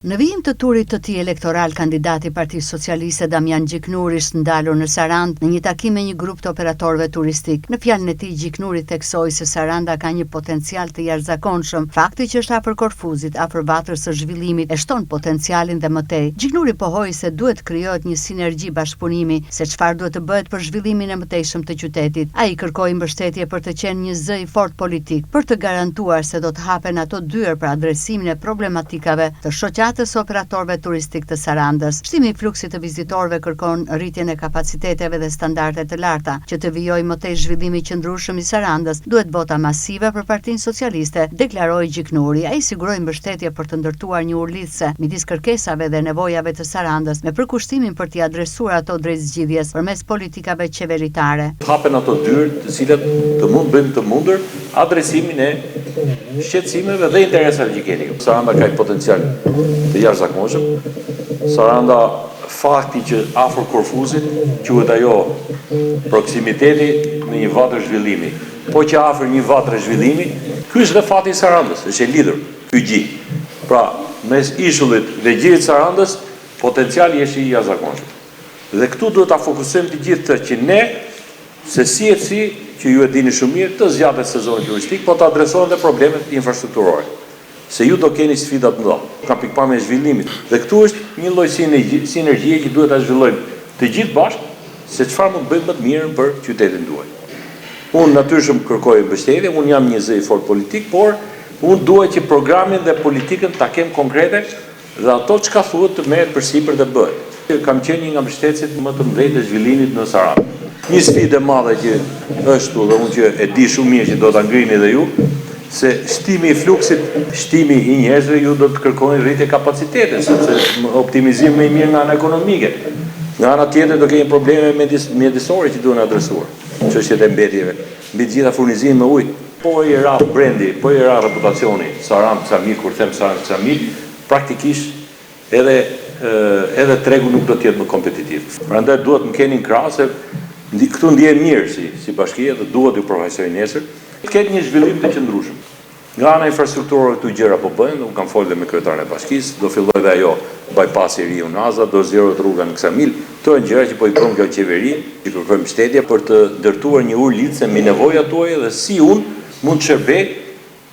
Në vijim të turit të tij elektoral, kandidati i Partisë Socialiste Damian Gjiknuri është ndalur në Sarandë në një takim me një grup të operatorëve turistik. Në fjalën e tij, Gjiknuri theksoi se Saranda ka një potencial të jashtëzakonshëm. Fakti që është afër Korfuzit, afër vatrës së zhvillimit, e shton potencialin dhe më tej. Gjiknuri pohoi se duhet krijohet një sinergji bashkëpunimi, se çfarë duhet të bëhet për zhvillimin e mëtejshëm të qytetit. Ai kërkoi mbështetje për të qenë një zë i fortë politik, për të garantuar se do të hapen ato dyer për adresimin e problematikave të shoqatës së operatorëve turistik të Sarandës. Shtimi i fluksit të vizitorëve kërkon rritjen e kapaciteteve dhe standarde të larta, që të vijojë më tej zhvillimi qëndrueshëm i Sarandës. Duhet vota masive për Partinë Socialiste, deklaroi Gjiknuri. Ai siguroi mbështetje për të ndërtuar një urlidhse midis kërkesave dhe nevojave të Sarandës, me përkushtimin për t'i adresuar ato drejt zgjidhjes përmes politikave qeveritare. Hapen ato dyrë të cilat bëjmë të mundur adresimin e shqetësimeve dhe interesave që keni. Saranda ka potencial të jashtëzakonshëm. Saranda, fakti që afër Korfuzit quhet ajo proksimiteti në një vatër zhvillimi. Po që afër një vatre zhvillimi, ky është dhe fati i Sarandës, është e lidhur ky gjë. Pra, mes ishullit dhe gjirit Sarandës, potenciali është i jashtëzakonshëm. Dhe këtu duhet ta fokusojmë të gjithë të që ne, se si që ju e dini shumë mirë, të zgjatet sezoni turistik, po të adresohen dhe problemet infrastrukturore. Se ju do keni sfida të mëdha, ka pikpamje e zhvillimit. Dhe këtu është një lloj sinergjie që duhet ta zhvillojmë të gjithë bashkë, se çfarë mund bëjmë më të mirën për qytetin tuaj. Unë natyrisht kërkoj mbështetje, unë jam një zë i fortë politik, por unë dua që programin dhe politikën ta kem konkrete dhe ato çka thuhet të merret përsipër dhe bëhet. Kam qenë një nga mbështetësit më të mëdhenj të zhvillimit në Sarandë. Një sfidë e madhe që është dhe unë që e di shumë mirë që do ta ngrini edhe ju, se shtimi i fluksit, shtimi i njerëzve, ju do të kërkoni rritje kapacitete, sepse optimizim më i mirë nga ana ekonomike. Nga ana tjetër do keni probleme mjedisore që duhen adresuar. Çështjet e mbetjeve, mbi të gjitha furnizimin me ujë. Po i ra brendi, po i ra reputacioni, Sarandë Samir, kur them Sarandë Samir, praktikisht edhe tregu nuk do të jetë më kompetitiv. Prandaj duhet të keni krah se këtu ndihem mirë si bashkia dhe duhet ju përfaqësoj nesër. Të ketë një zhvillim të qëndrueshëm. Nga ana infrastrukturore këtu gjëra po bëhen, unë kam folur me kryetarin e bashkisë, do filloj dhe ajo bypassi i Riu Naza, do zgjerohet rruga në Ksamil. Këto janë gjëra që po i bën kjo qeveri, i kërkojmë mbështetje për të ndërtuar një urlidhse me nevojat tuaja dhe si unë mund të shërbej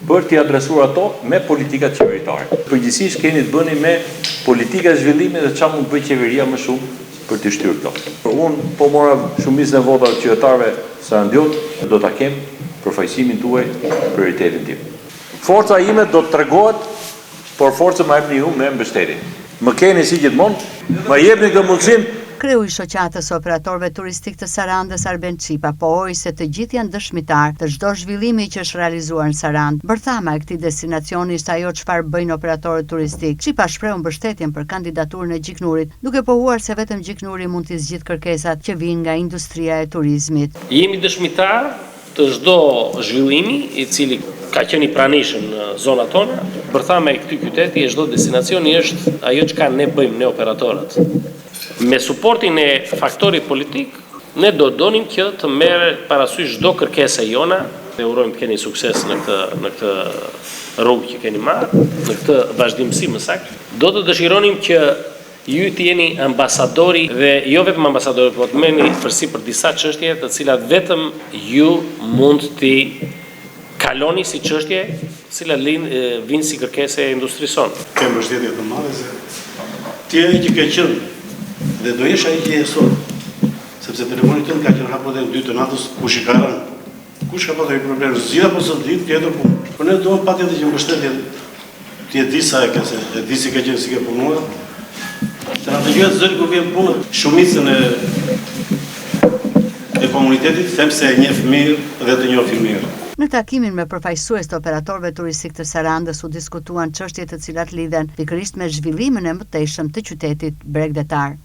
për t'i adresuar ato me politikat qeveritare. Përgjithsisht keni të bëni me politika e zhvillimit dhe çfarë mund të bëjë qeveria më shumë për të shtyrë këto. Unë po mora shumicën e votave të qytetarëve sarandiot, do ta kem përfaqësimin tuaj prioritetin tim. Forca ime do të tregohet, por forca më jepni ju me mbështetje. Më keni si gjithmonë, më jepni këtë mundësinë. Kreu i shoqatës së operatorëve turistik të Sarandës, Arben Qipa, pohoi se të gjithë janë dëshmitar të çdo zhvillimi që është realizuar në Sarandë. Bërthama e këtij destinacioni është ajo çfarë bëjnë operatorët turistik. Qipa shpreu mbështetjen për kandidaturën e Gjiknurit, duke pohuar se vetëm Gjiknuri mund të zgjidhë kërkesat që vijnë nga industria e turizmit. Jemi dëshmitar të çdo zhvillimi i cili ka qenë i pranishëm në zonat tona. Bërthama e këtij qyteti e çdo destinacioni është ajo çka ne bëjmë ne operatorët. Me suportin e faktorit politik, ne do donim që të merre parasysh çdo kërkesë jona. Ne urojmë të keni sukses në këtë rrugë që keni marrë, në këtë vazhdimsi më saktë. Do të dëshironim që ju të jeni ambasadori dhe jo vetëm ambasadori, por të merrni përsipër disa çështje të cilat vetëm ju mund t'i kaloni si çështje, të cilat vinë si kërkesë e industrisë sonë. Kem mbështetje të madhe se ti je që ke qenë dhe do jesh ai që je sot, sepse telefoni tënd ka qenë hapur deri në 2 të natës, kush i ka rënë? Kush ka pasur problem? Zgjidhja apo sot ditë tjetër punë. Por ne duam patjetër që mbështetje ti e di sa e ke, e di si ka qenë si ke punuar. Se në të gjithë zëri ku vjen punë, shumicën e komunitetit them se e njeh mirë dhe të njohë mirë. Në takimin me përfaqësues të operatorëve turistik të Sarandës u diskutuan çështje të cilat lidhen pikërisht me zhvillimin e mëtejshëm të qytetit bregdetar.